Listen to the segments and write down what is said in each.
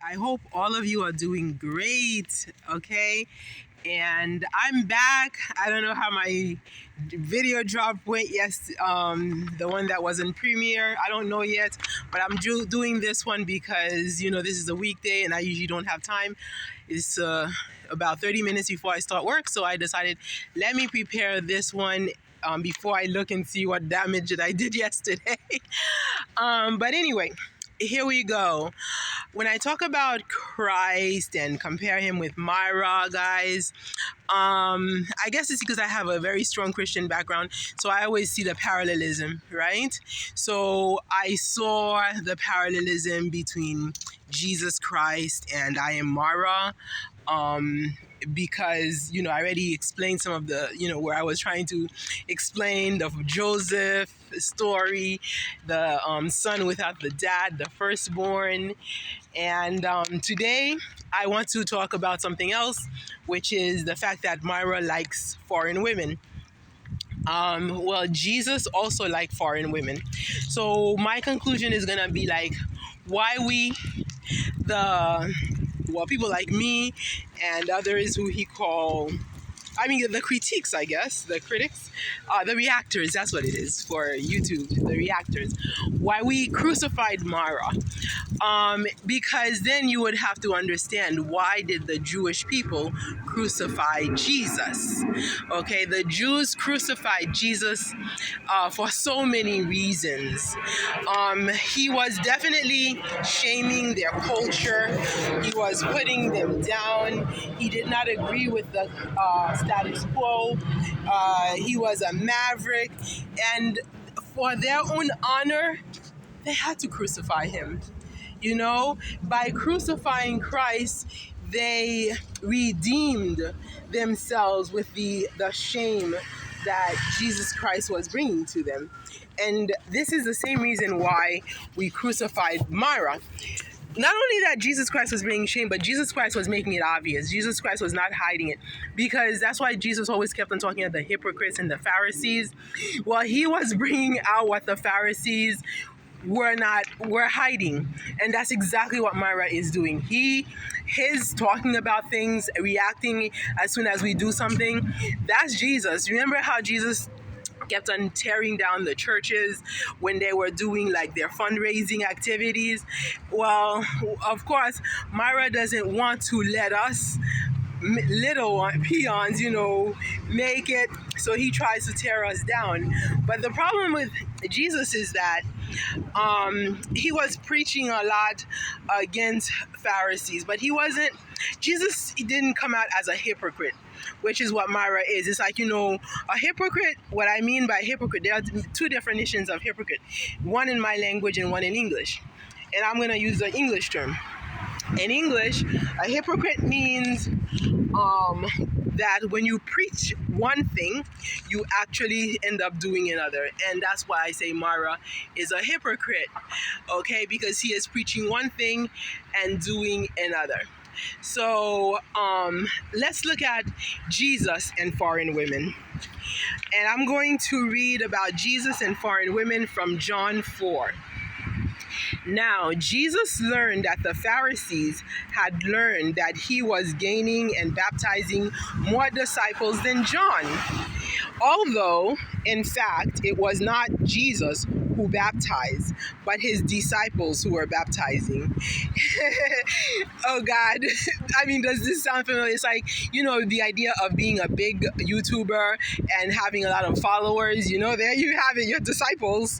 I hope all of you are doing great, okay? And I'm back. I don't know how my video drop went. Yes, the one that was in premiere. I don't know yet, but I'm doing this one because this is a weekday and I usually don't have time. It's about 30 minutes before I start work, so I decided let me prepare this one before I look and see what damage that I did yesterday. But anyway, here we go. When I talk about Christ and compare him with Marwa, guys, I guess it's because I have a very strong Christian background, so I always see the parallelism, right? So I saw the parallelism between Jesus Christ and I am Marwa. Because I already explained some of the where I was trying to explain the Joseph story, the son without the dad, the firstborn. And today I want to talk about something else, which is the fact that Myra likes foreign women. Well, Jesus also liked foreign women. So my conclusion is gonna be like why people like me and others who he call, the critiques, I guess, the critics, the reactors, that's what it is for YouTube, the reactors, why we crucified Mara. Because then you would have to understand, why did the Jewish people crucify Jesus? Okay, the Jews crucified Jesus for so many reasons. He was definitely shaming their culture. He was putting them down. He did not agree with the status quo. He was a maverick, and for their own honor, they had to crucify him. By crucifying Christ, they redeemed themselves with the shame that Jesus Christ was bringing to them. And this is the same reason why we crucified Myra. Not only that Jesus Christ was bringing shame, but Jesus Christ was making it obvious. Jesus Christ was not hiding it, because that's why Jesus always kept on talking about the hypocrites and the Pharisees. Well, he was bringing out what the Pharisees were hiding, and that's exactly what Myra is doing. He's talking about things, reacting as soon as we do something. That's Jesus. Remember how Jesus kept on tearing down the churches when they were doing like their fundraising activities? Well, of course, Myra doesn't want to let us little peons, make it, so he tries to tear us down. But the problem with Jesus is that he was preaching a lot against Pharisees, but he didn't come out as a hypocrite, which is what Myra is. It's like, a hypocrite, what I mean by hypocrite, there are two definitions of hypocrite, one in my language and one in English. And I'm going to use the English term. In English, a hypocrite means that when you preach one thing, you actually end up doing another. And that's why I say Mara is a hypocrite, okay? Because he is preaching one thing and doing another. So let's look at Jesus and foreign women. And I'm going to read about Jesus and foreign women from John 4. Now, Jesus learned that the Pharisees had learned that he was gaining and baptizing more disciples than John, although, in fact, it was not Jesus who baptized, but his disciples who were baptizing. Oh God. Does this sound familiar? It's like, the idea of being a big YouTuber and having a lot of followers, there you have it, your disciples.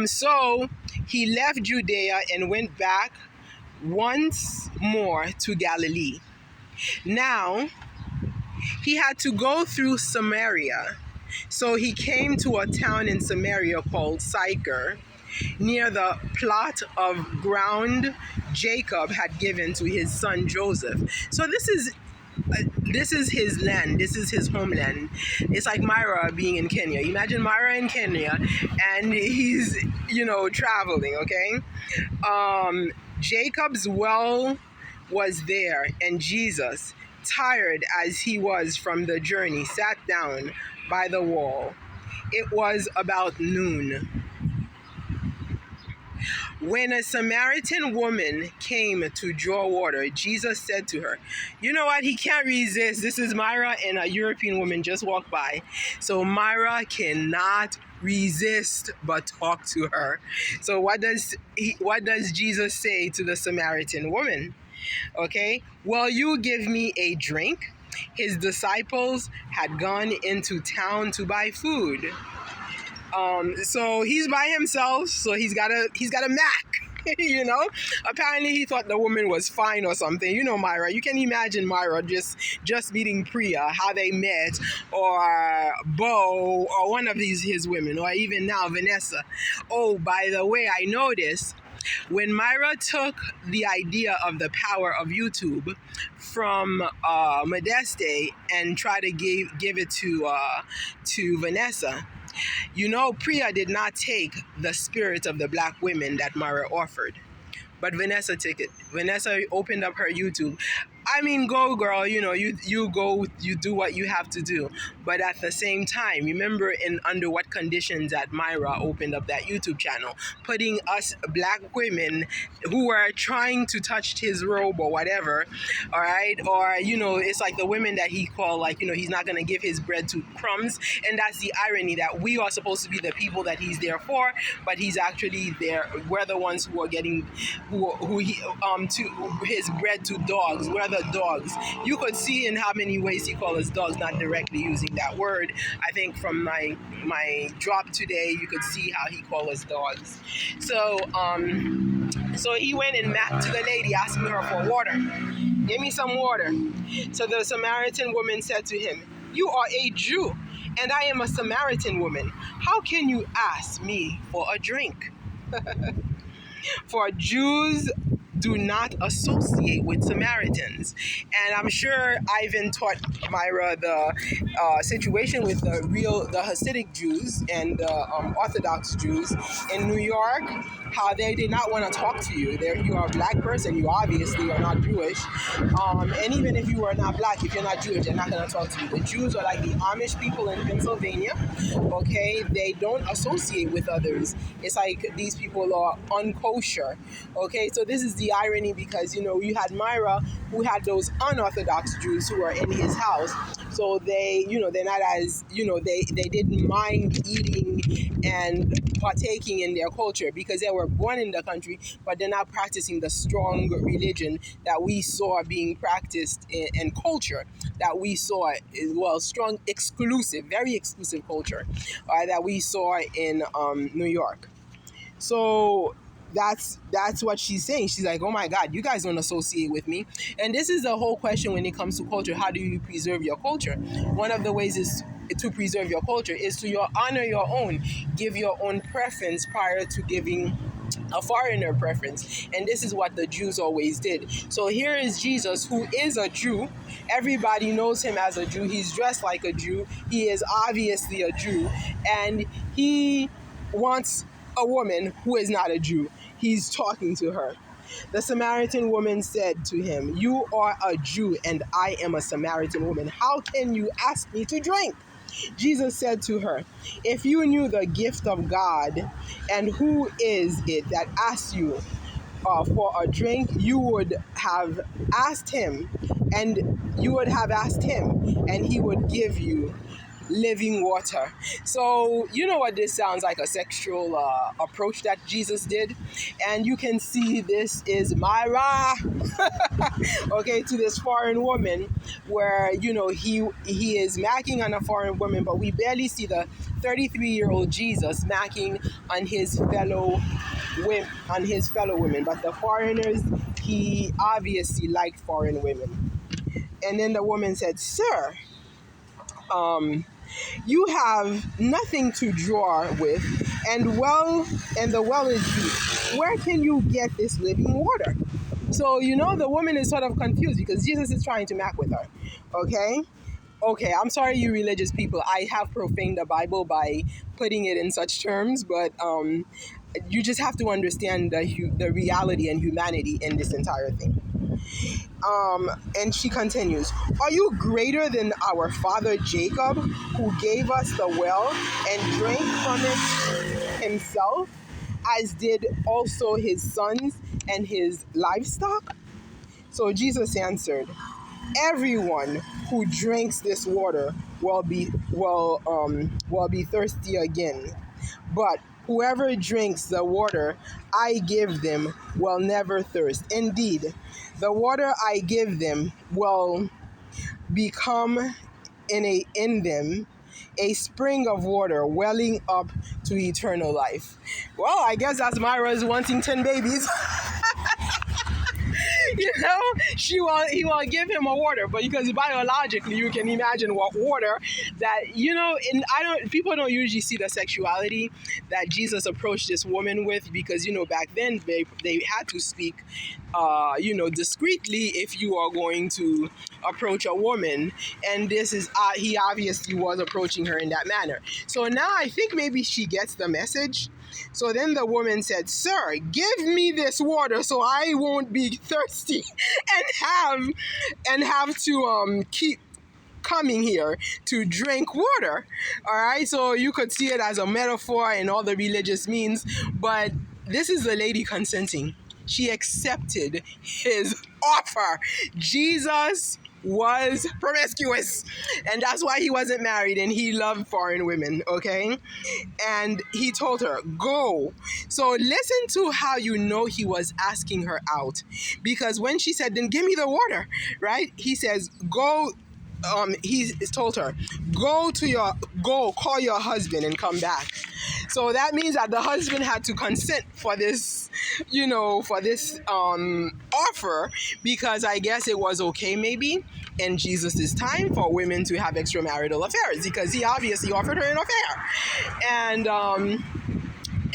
So he left Judea and went back once more to Galilee. Now, he had to go through Samaria. So he came to a town in Samaria called Sychar, near the plot of ground Jacob had given to his son Joseph. So this is his land. This is his homeland. It's like Myra being in Kenya. Imagine Myra in Kenya, and he's, traveling, okay? Jacob's well was there, and Jesus, tired as he was from the journey, sat down by the wall. It was about noon. When a Samaritan woman came to draw water, Jesus said to her, "You know what? He can't resist." This is Myra, and a European woman just walked by. So Myra cannot resist but talk to her. So what does Jesus say to the Samaritan woman? Okay, "Well, you give me a drink." His disciples had gone into town to buy food. So he's by himself, so he's got a Mac. you know Apparently he thought the woman was fine or something. Myra, you can imagine Myra just meeting Priya, how they met, or Bo, or one of these his women, or even now Vanessa. Oh, by the way, I noticed when Myra took the idea of the power of YouTube from Modeste and tried to give it to Vanessa. Priya did not take the spirit of the black women that Mara offered, but Vanessa took it. Vanessa opened up her YouTube. I mean, go girl, you go, you do what you have to do. But at the same time, remember under what conditions that Myra opened up that YouTube channel, putting us black women who were trying to touch his robe or whatever, all right? Or, it's like the women that he called, like, he's not going to give his bread to crumbs. And that's the irony, that we are supposed to be the people that he's there for, but he's actually there. We're the ones who are getting, to his bread to dogs. We're the dogs. You could see in how many ways he calls us dogs, not directly using that word. I think from my drop today, you could see how he called us dogs. So he went and mapped to the lady, asking her for water. "Give me some water." So the Samaritan woman said to him, "You are a Jew, and I am a Samaritan woman. How can you ask me for a drink?" For Jews do not associate with Samaritans. And I'm sure Ivan taught Myra the situation with the Hasidic Jews and the Orthodox Jews in New York, how they did not want to talk to you. You are a black person, you obviously are not Jewish. And even if you are not black, if you're not Jewish, they're not going to talk to you. The Jews are like the Amish people in Pennsylvania, okay? They don't associate with others. It's like these people are unkosher, okay? So this is the irony, because, you had Myra, who had those unorthodox Jews who were in his house. So they, they're not as, they didn't mind eating and partaking in their culture because they were born in the country, but they're not practicing the strong religion that we saw being practiced in culture that we saw, well, strong, exclusive, very exclusive culture that we saw in New York. So that's what she's saying. She's like, "Oh my God, you guys don't associate with me." And this is the whole question when it comes to culture. How do you preserve your culture? One of the ways is to preserve your culture is to honor your own, give your own preference prior to giving a foreigner preference. And this is what the Jews always did. So here is Jesus, who is a Jew. Everybody knows him as a Jew. He's dressed like a Jew. He is obviously a Jew. And he wants a woman who is not a Jew. He's talking to her. The Samaritan woman said to him, "You are a Jew and I am a Samaritan woman. How can you ask me to drink?" Jesus said to her, "If you knew the gift of God and who is it that asks you for a drink, you would have asked him, and he would give you living water." So you know what this sounds like, a sexual approach that Jesus did. And you can see this is Myra, okay, to this foreign woman, where he is macking on a foreign woman, but we barely see the 33-year-old Jesus macking on his fellow women. But the foreigners, he obviously liked foreign women. And then the woman said, "Sir, you have nothing to draw with, and the well is deep. Where can you get this living water?" So, the woman is sort of confused because Jesus is trying to mac with her. Okay, I'm sorry, you religious people. I have profaned the Bible by putting it in such terms, but you just have to understand the reality and humanity in this entire thing. And she continues, "Are you greater than our father Jacob, who gave us the well and drank from it himself, as did also his sons and his livestock? So Jesus answered, everyone who drinks this water will be thirsty again. But whoever drinks the water I give them will never thirst. Indeed, the water I give them will become in them a spring of water welling up to eternal life. Well, I guess that's Myra's wanting 10 babies. He will give him a water, but because biologically you can imagine what water that and I don't people don't usually see the sexuality that Jesus approached this woman with, because back then they had to speak discreetly if you are going to approach a woman, and this is he obviously was approaching her in that manner. So now I think maybe she gets the message. So then the woman said, "Sir, give me this water so I won't be thirsty and have to keep coming here to drink water." All right, so you could see it as a metaphor and all the religious means, but this is the lady consenting. She accepted his offer. Jesus was promiscuous, and that's why he wasn't married, and he loved foreign women, okay? And he told her, go. So listen to how he was asking her out, because when she said, then give me the water, right? He says, go. He told her, go call your husband and come back. So that means that the husband had to consent for this offer, because I guess it was okay maybe in Jesus's time for women to have extramarital affairs, because he obviously offered her an affair.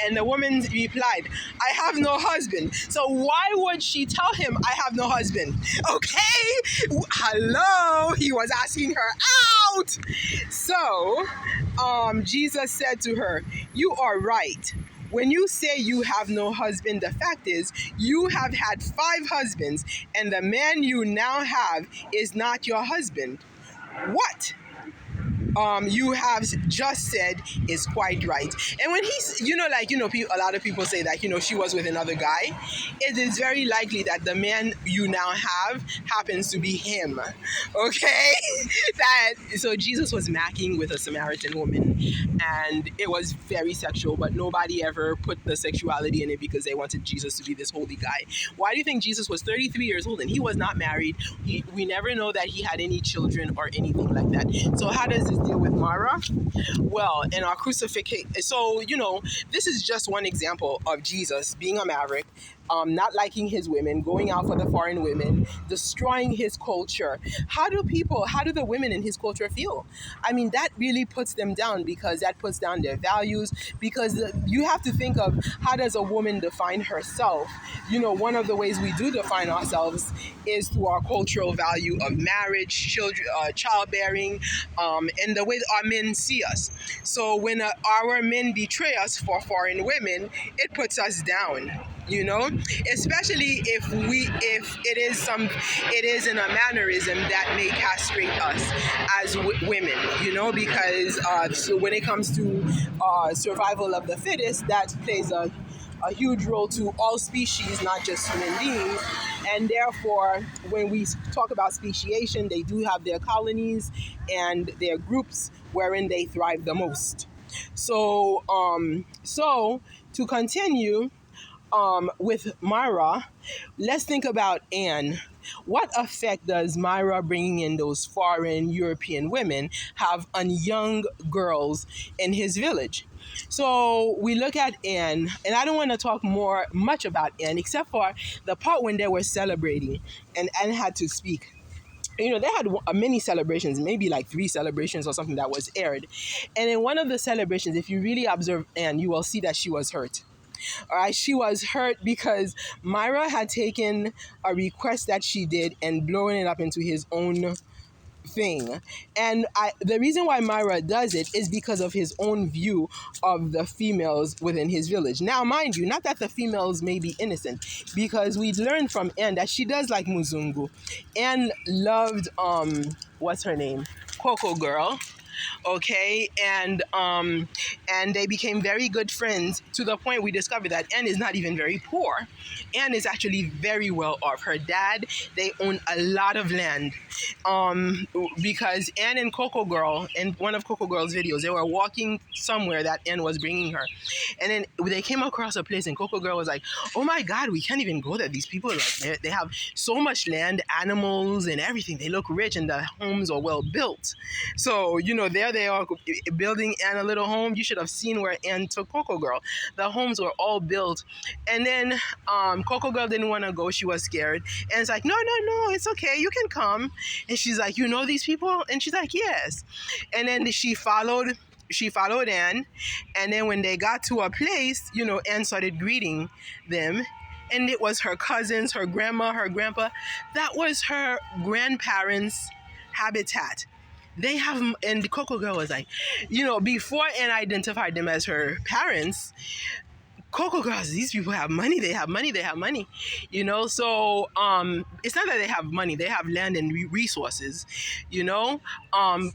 And the woman replied, I have no husband. So why would she tell him, I have no husband? Okay, hello, he was asking her out. So Jesus said to her, you are right. When you say you have no husband, the fact is you have had 5 husbands, and the man you now have is not your husband. What you have just said is quite right. And when he's, a lot of people say that, she was with another guy. It is very likely that the man you now have happens to be him. Okay? So Jesus was macking with a Samaritan woman, and it was very sexual, but nobody ever put the sexuality in it because they wanted Jesus to be this holy guy. Why do you think Jesus was 33 years old and he was not married? We never know that he had any children or anything like that. So how does this deal with Marwa? Well, in our crucifixion, so this is just one example of Jesus being a maverick, not liking his women, going out for the foreign women, destroying his culture. How do the women in his culture feel? I mean, that really puts them down, because that puts down their values, because you have to think of, how does a woman define herself? One of the ways we do define ourselves is through our cultural value of marriage, children, childbearing, and the way our men see us. So when our men betray us for foreign women, it puts us down. Especially if it is in a mannerism that may castrate us as women, because so when it comes to survival of the fittest, that plays a huge role to all species, not just human beings. And therefore, when we talk about speciation, they do have their colonies and their groups wherein they thrive the most. So to continue, with Myra, let's think about Anne. What effect does Myra bringing in those foreign European women have on young girls in his village? So we look at Anne, and I don't want to talk much about Anne, except for the part when they were celebrating and Anne had to speak. They had many celebrations, maybe like 3 celebrations or something that was aired. And in one of the celebrations, if you really observe Anne, you will see that she was hurt. All right, she was hurt because Myra had taken a request that she did and blown it up into his own thing. And the reason why Myra does it is because of his own view of the females within his village. Now, mind you, not that the females may be innocent, because we learned from Anne that she does like Muzungu. Anne loved, what's her name? Coco Girl. Okay, and they became very good friends to the point we discovered that Anne is not even very poor. Anne is actually very well off. Her dad, they own a lot of land, because Anne and Coco Girl, in one of Coco Girl's videos, they were walking somewhere that Anne was bringing her, and then they came across a place, and Coco Girl was like, "Oh my God, we can't even go there. These people, like, they have so much land, animals, and everything. They look rich, and the homes are well built." So, there they are building Anne a little home. You should have seen where Anne took Coco Girl. The homes were all built. And then Coco Girl didn't want to go. She was scared. And it's like, no, no, no, it's okay. You can come. And she's like, you know these people? And she's like, yes. And then she followed Anne. And then when they got to a place, Anne started greeting them. And it was her cousins, her grandma, her grandpa. That was her grandparents' habitat. They have, and the Coco Girl was like, before Anne identified them as her parents, Coco Girls, these people have money, they have money, they have money. So it's not that they have money, they have land and resources,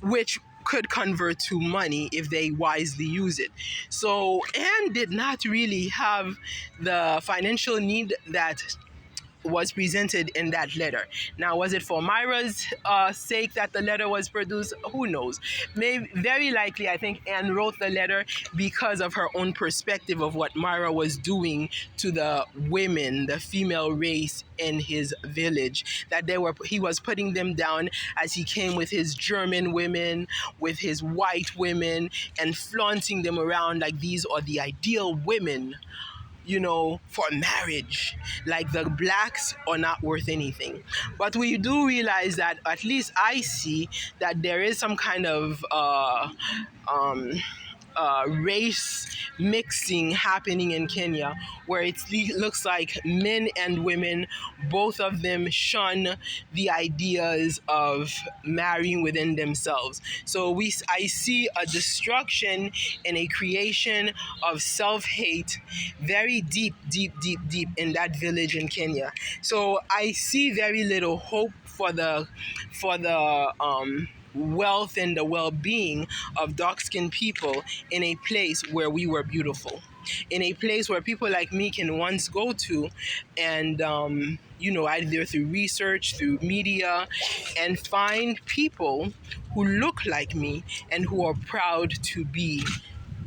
which could convert to money if they wisely use it. So Anne did not really have the financial need that was presented in that letter. Now, was it for Myra's sake that the letter was produced? Who knows? Maybe, very likely, I think Anne wrote the letter because of her own perspective of what Myra was doing to the women, the female race in his village. That he was putting them down as he came with his German women, with his white women, and flaunting them around like these are the ideal women, for marriage. Like the blacks are not worth anything. But we do realize that, at least I see, that there is some kind of race mixing happening in Kenya, where it looks like men and women, both of them shun the ideas of marrying within themselves. So I see a destruction and a creation of self-hate very deep, deep, deep, deep in that village in Kenya. So I see very little hope for the wealth and the well-being of dark-skinned people in a place where we were beautiful, in a place where people like me can once go to and either through research, through media, and find people who look like me and who are proud to be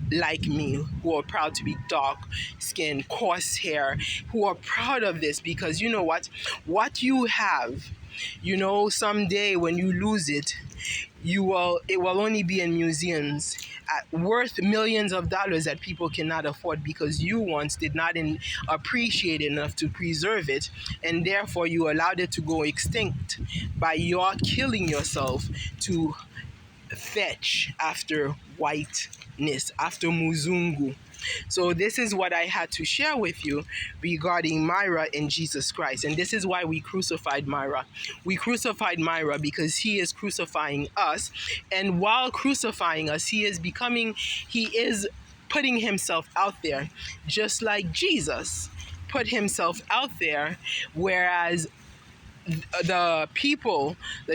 like me, who are proud to be dark skin, coarse hair, who are proud of this, because what you have, someday when you lose it, it will only be in museums worth millions of dollars that people cannot afford, because you once did not appreciate it enough to preserve it, and therefore you allowed it to go extinct by your killing yourself to fetch after whiteness, after Muzungu. So this is what I had to share with you regarding Myra and Jesus Christ. And this is why we crucified Myra. We crucified Myra because he is crucifying us. And while crucifying us, he is putting himself out there, just like Jesus put himself out there, whereas the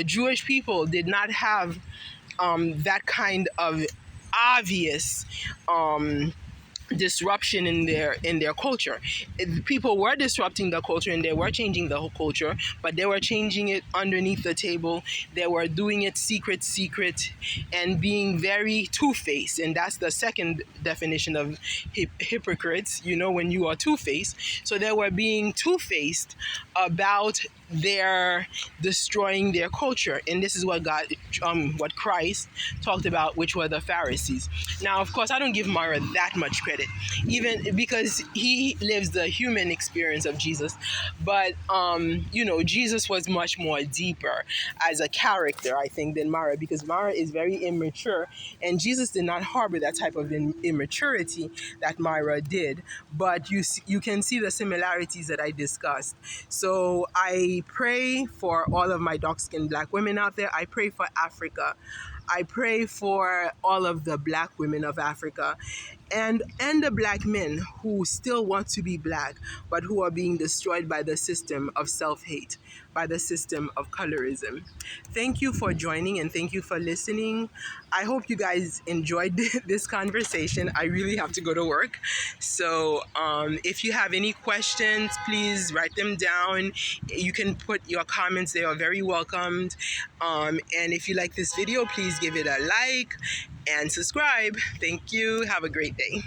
Jewish people did not have that kind of obvious disruption in their culture. People were disrupting the culture and they were changing the whole culture, but they were changing it underneath the table. They were doing it secret, and being very two-faced. And that's the second definition of hypocrites, when you are two-faced. So they were being two-faced about their destroying their culture. And this is what Christ talked about, which were the Pharisees. Now, of course, I don't give Myra that much credit, even because he lives the human experience of Jesus. But Jesus was much more deeper as a character, I think, than Myra, because Myra is very immature, and Jesus did not harbor that type of immaturity that Myra did. But you can see the similarities that I discussed. So I pray for all of my dark-skinned black women out there. I pray for Africa. I pray for all of the black women of Africa and the black men who still want to be black, but who are being destroyed by the system of self-hate. by the system of colorism. Thank you for joining and thank you for listening. I hope you guys enjoyed this conversation. I really have to go to work. So if you have any questions, please write them down. You can put your comments, they are very welcomed. And if you like this video, please give it a like and subscribe. Thank you. Have a great day.